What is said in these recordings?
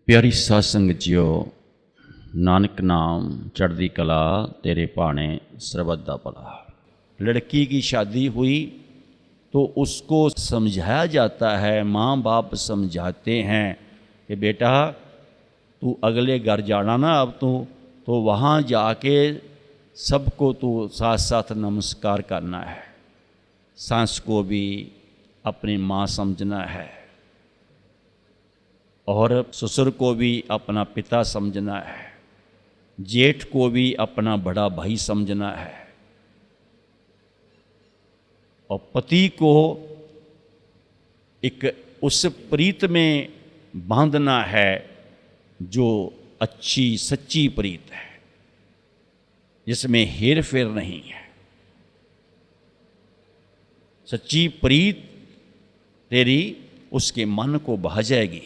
प्यारी साध संगत जियो, नानक नाम चढ़दी कला, तेरे भाने सरबत दा भला। लड़की की शादी हुई तो उसको समझाया जाता है, माँ बाप समझाते हैं कि बेटा तू अगले घर जाना ना, अब तो वहाँ जाके सबको तू साथ साथ नमस्कार करना है। सास को भी अपनी माँ समझना है और ससुर को भी अपना पिता समझना है, जेठ को भी अपना बड़ा भाई समझना है और पति को एक उस प्रीत में बांधना है जो अच्छी सच्ची प्रीत है, जिसमें हेर फेर नहीं है। सच्ची प्रीत तेरी उसके मन को बहा जाएगी,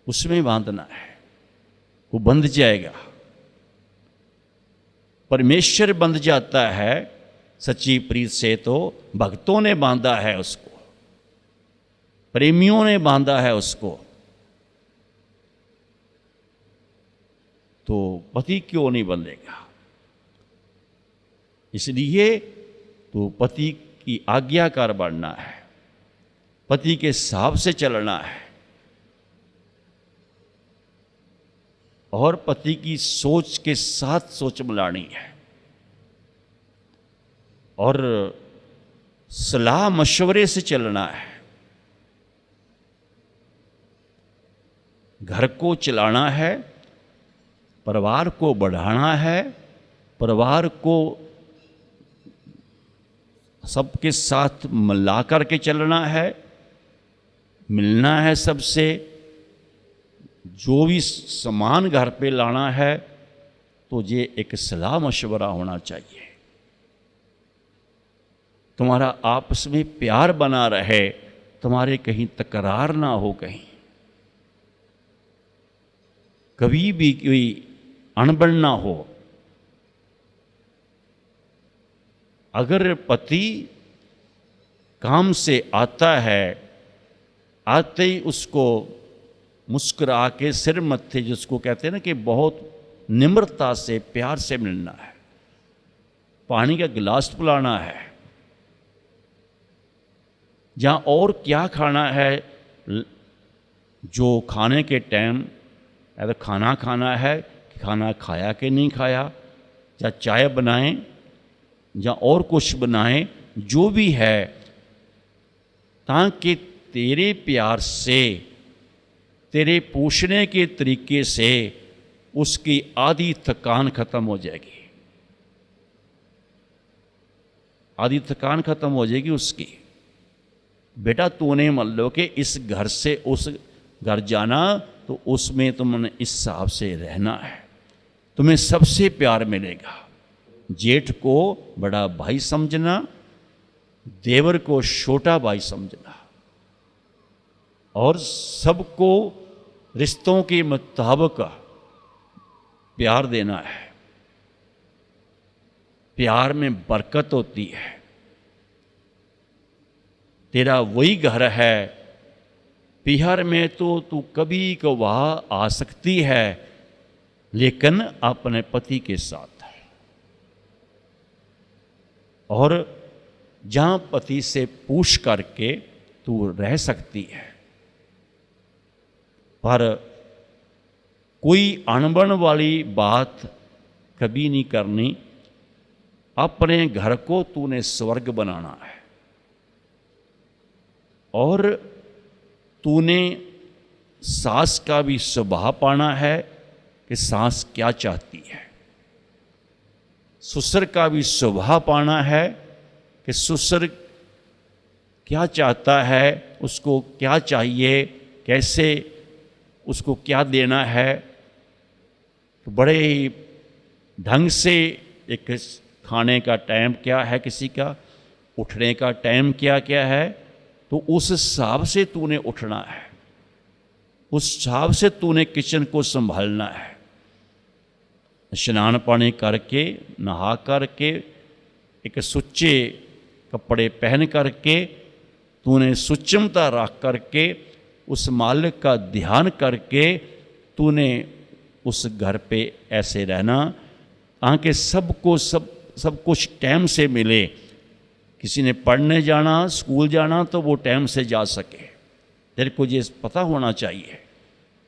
उसमें बांधना है, वो बंध जाएगा। परमेश्वर बंध जाता है सच्ची प्रीत से, तो भक्तों ने बांधा है उसको, प्रेमियों ने बांधा है उसको, तो पति क्यों नहीं बंधेगा? इसलिए तो पति की आज्ञाकार बनना है, पति के हिसाब से चलना है और पति की सोच के साथ सोच मिलानी है और सलाह मशवरे से चलना है। घर को चलाना है, परिवार को बढ़ाना है, परिवार को सबके साथ मिला करके चलना है, मिलना है सबसे, जो भी सामान घर पे लाना है तो ये एक सलाह मशवरा होना चाहिए। तुम्हारा आपस में प्यार बना रहे, तुम्हारे कहीं तकरार ना हो, कभी भी कोई अनबन ना हो। अगर पति काम से आता है, आते ही उसको मुस्कुरा के सिर मत्थे, जिसको कहते हैं ना कि बहुत निम्रता से प्यार से मिलना है, पानी का गिलास पिलाना है, जहाँ और क्या खाना है, जो खाने के टाइम या खाना खाना है, खाना खाया कि नहीं खाया, या चाय बनाएं या और कुछ बनाएं, जो भी है, ताकि तेरे प्यार से, तेरे पूछने के तरीके से उसकी आधी थकान खत्म हो जाएगी, आधी थकान खत्म हो जाएगी उसकी। बेटा तूने मान लो कि इस घर से उस घर जाना, तो उसमें तुमने इस हिसाब से रहना है, तुम्हें सबसे प्यार मिलेगा। जेठ को बड़ा भाई समझना, देवर को छोटा भाई समझना और सबको रिश्तों के मुताबिक प्यार देना है। प्यार में बरकत होती है। तेरा वही घर है, पिहर में तो तू कभी को वहाँ आ सकती है, लेकिन अपने पति के साथ है। और जहाँ पति से पूछ करके तू रह सकती है, पर कोई अनबन वाली बात कभी नहीं करनी। अपने घर को तूने स्वर्ग बनाना है और तूने सास का भी स्वभाव पाना है कि सास क्या चाहती है, ससुर का भी स्वभाव पाना है कि ससुर क्या चाहता है, उसको क्या चाहिए, कैसे उसको क्या देना है। तो बड़े ही ढंग से एक खाने का टाइम क्या है, किसी का उठने का टाइम क्या क्या है, तो उस हिसाब से तूने उठना है, उस हिसाब से तूने किचन को संभालना है। स्नान पानी करके, नहा करके, एक सुच्चे कपड़े पहन करके, तूने सुचमता रख करके उस मालिक का ध्यान करके तूने उस घर पे ऐसे रहना ताकि सबको सब कुछ टाइम से मिले। किसी ने पढ़ने जाना, स्कूल जाना, तो वो टाइम से जा सके, तेरे को ये पता होना चाहिए।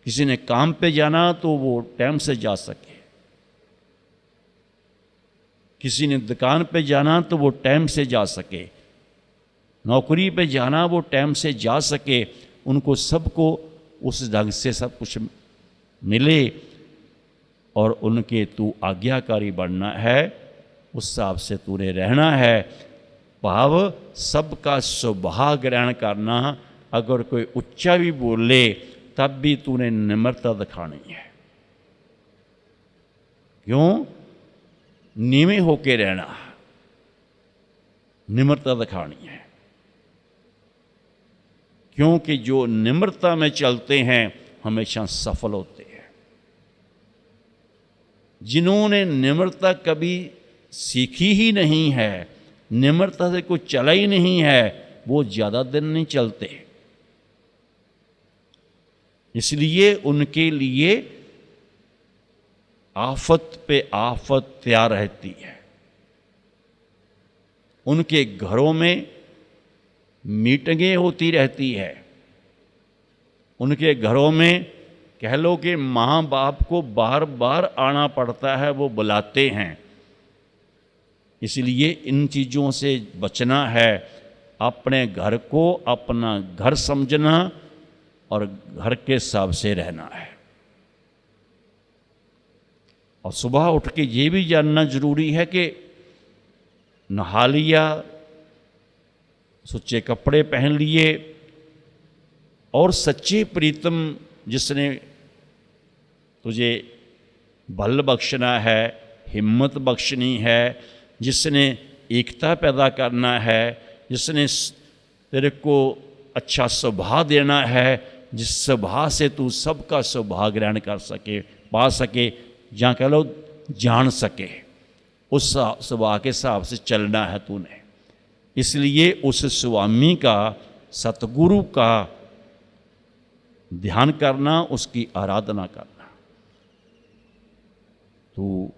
किसी ने काम पे जाना तो वो टाइम से जा सके, किसी ने दुकान पे जाना तो वो टाइम से जा सके, नौकरी पे जाना वो टाइम से जा सके, उनको सबको उस ढंग से सब कुछ मिले और उनके तू आज्ञाकारी बनना है, उस हिसाब से तूने रहना है। भाव सबका स्वभाव ग्रहण करना। अगर कोई उच्चा भी बोले तब भी तूने निम्रता दिखानी है। क्यों? नीवे होके रहना, निम्रता दिखानी है। क्योंकि जो निम्रता में चलते हैं हमेशा सफल होते हैं। जिन्होंने निम्रता कभी सीखी ही नहीं है, निम्रता से कोई चला ही नहीं है, वो ज़्यादा दिन नहीं चलते। इसलिए उनके लिए आफत पे आफत तैयार रहती है। उनके घरों में मीटिंगें होती रहती है। उनके घरों में कह लो कि माँ बाप को बार बार आना पड़ता है, वो बुलाते हैं। इसलिए इन चीज़ों से बचना है। अपने घर को अपना घर समझना और घर के हिसाब से रहना है। और सुबह उठ के ये भी जानना जरूरी है कि नहा लिया, सुच्चे कपड़े पहन लिए और सच्चे प्रीतम जिसने तुझे बल बख्शना है, हिम्मत बख्शनी है, जिसने एकता पैदा करना है, जिसने तेरे को अच्छा स्वभाव देना है, जिस स्वभाव से तू सबका स्वभाव ग्रहण कर सके, पा सके, जहाँ कह लो जान सके, उस स्वभाव के हिसाब से चलना है तूने। इसलिए उस स्वामी का, सतगुरु का ध्यान करना, उसकी आराधना करना। तू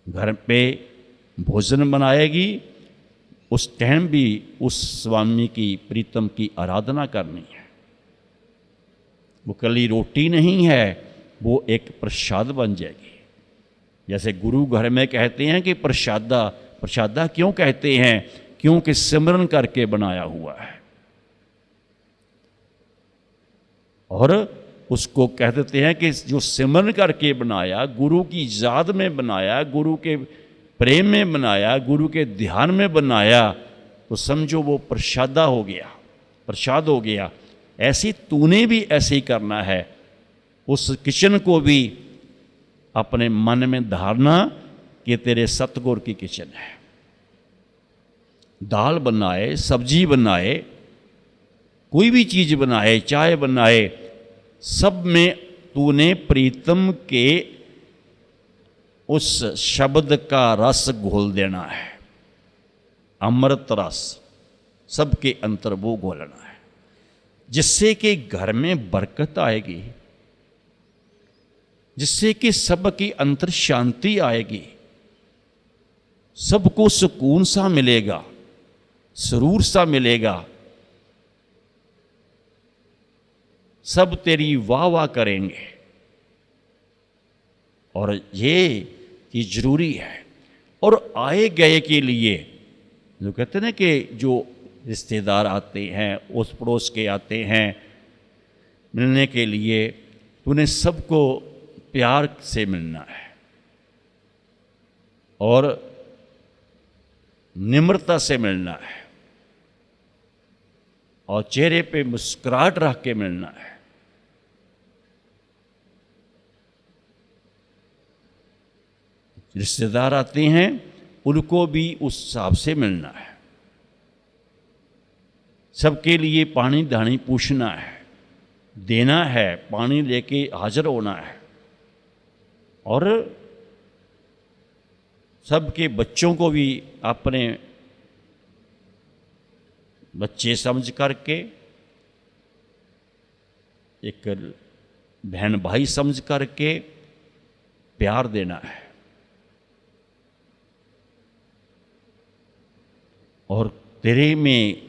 घर पे भोजन बनाएगी, उस टाइम भी उस स्वामी की प्रीतम की आराधना करनी है। वो कली रोटी नहीं है, वो एक प्रसाद बन जाएगी। जैसे गुरु घर में कहते हैं कि प्रसादा, प्रसादा क्यों कहते हैं? क्योंकि सिमरन करके बनाया हुआ है। और उसको कह देते हैं कि जो सिमरन करके बनाया, गुरु की याद में बनाया, गुरु के प्रेम में बनाया, गुरु के ध्यान में बनाया, तो समझो वो प्रसादा हो गया, प्रसाद हो गया। ऐसे तूने भी ऐसे ही करना है। उस किचन को भी अपने मन में धारना कि तेरे सतगुर की किचन है। दाल बनाए, सब्जी बनाए, कोई भी चीज़ बनाए, चाय बनाए, सब में तूने प्रीतम के उस शब्द का रस घोल देना है। अमृत रस सबके अंतर वो घोलना है, जिससे कि घर में बरकत आएगी, जिससे कि सबकी अंतर शांति आएगी, सबको सुकून सा मिलेगा, सुरूर सा मिलेगा, सब तेरी वाह वाह करेंगे। और ये चीज जरूरी है। और आए गए के लिए जो कहते हैं ना कि जो रिश्तेदार आते हैं, उस पड़ोस के आते हैं मिलने के लिए, तूने सबको प्यार से मिलना है और निम्रता से मिलना है और चेहरे पे मुस्कुराहट रख के मिलना है। रिश्तेदार आते हैं, उनको भी उस हिसाब से मिलना है। सबके लिए पानी धानी पूछना है, देना है, पानी लेके हाजिर होना है। और सबके बच्चों को भी अपने बच्चे समझ करके एक बहन भाई समझ करके प्यार देना है, और तेरे में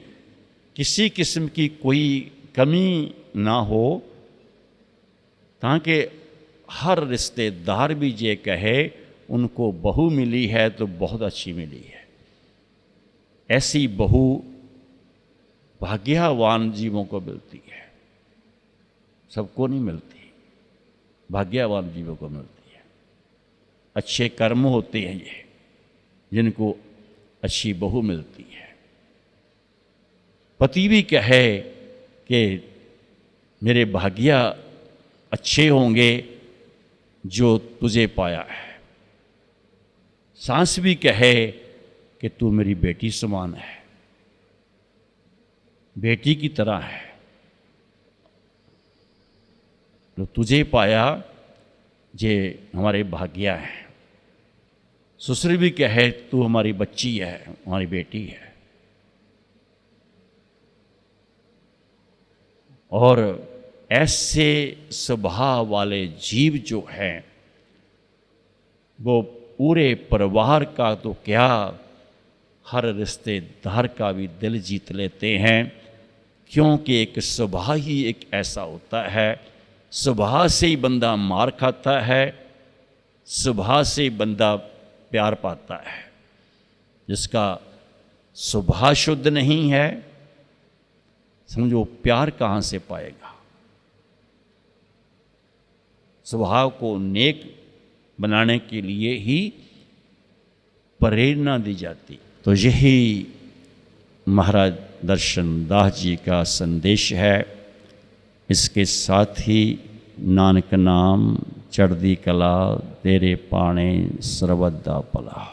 किसी किस्म की कोई कमी ना हो, ताकि हर रिश्तेदार भी ये कहे उनको बहू मिली है तो बहुत अच्छी मिली है। ऐसी बहू भाग्यवान जीवों को मिलती है, सबको नहीं मिलती, भाग्यवान जीवों को मिलती है। अच्छे कर्म होते हैं ये जिनको अच्छी बहू मिलती है। पति भी कहे कि मेरे भाग्य अच्छे होंगे जो तुझे पाया है। सास भी कहे कि तू मेरी बेटी समान है, बेटी की तरह है, जो तुझे पाया ये हमारे भाग्य है। ससुर भी कहे तू हमारी बच्ची है, हमारी बेटी है। और ऐसे स्वभाव वाले जीव जो हैं वो पूरे परिवार का तो क्या, हर रिश्तेदार का भी दिल जीत लेते हैं, क्योंकि एक स्वभाव ही एक ऐसा होता है। स्वभाव से ही बंदा मार खाता है, स्वभाव से ही बंदा प्यार पाता है। जिसका स्वभाव शुद्ध नहीं है, समझो प्यार कहाँ से पाएगा। स्वभाव को नेक बनाने के लिए ही प्रेरणा दी जाती। तो यही महाराज दर्शन दास जी का संदेश है। इसके साथ ही नानक नाम चढ़दी कला तेरे पाणे सर्वदा पला।